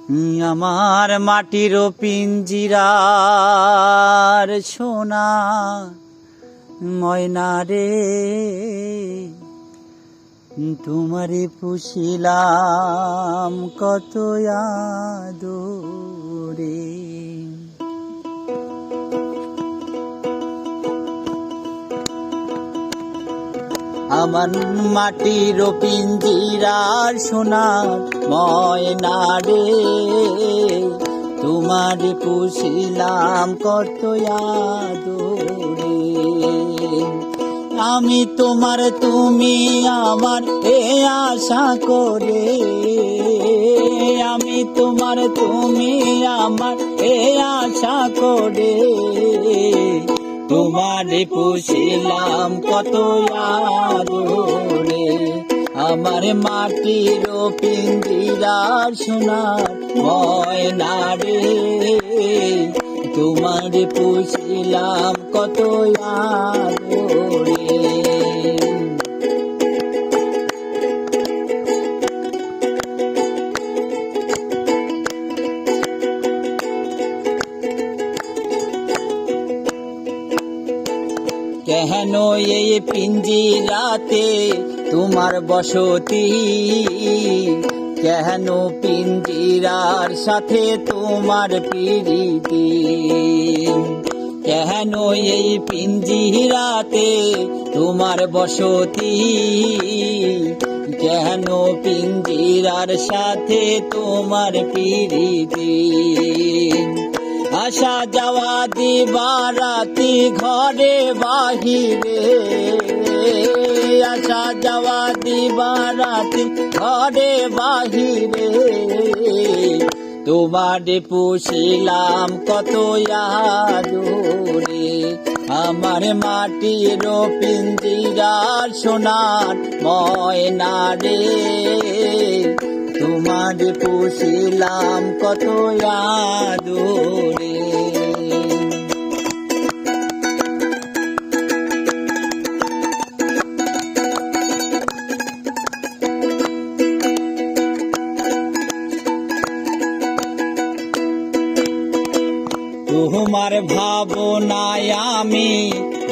আমার মাটির পিঞ্জিরার সোনা ময়না রে, তোমারে পুষিলাম কত আদরে। আমার মাটির পিঞ্জিরার সোনার ময়না রে, তোমারে পুষিলাম কত আদরে। আমি তোমার তুমি আমার এ আশা করে, আমি তোমার তুমি আমার এ আশা করে, তোমারে পুষিলাম কত আদরে। আমার মাটির পিঞ্জিরার সোনার ময়না রে, তোমারে পুষিলাম কত আদরে। কেন এই পিঞ্জিরাতে তোমার বসতি, কেন পিঞ্জিরার সাথে তোমার প্রীতি, কেন এই পিঞ্জিরাতে তোমার বসতি, কেন পিঞ্জিরার সাথে তোমার প্রীতি। আসা যাওয়া দিবারাতি ঘরে বাহিরে, আসা যাওয়া দিবারাতি ঘরে বাহিরে, তোমারে পুষিলাম কত আদরে। আমার মাটির পিঞ্জিরার সোনার ময়না রে, তোমারে পুষিলাম কত আদরে। তোমার ভাবনায় আমি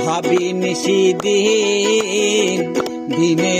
ভাবি নিশিদিন, দিনে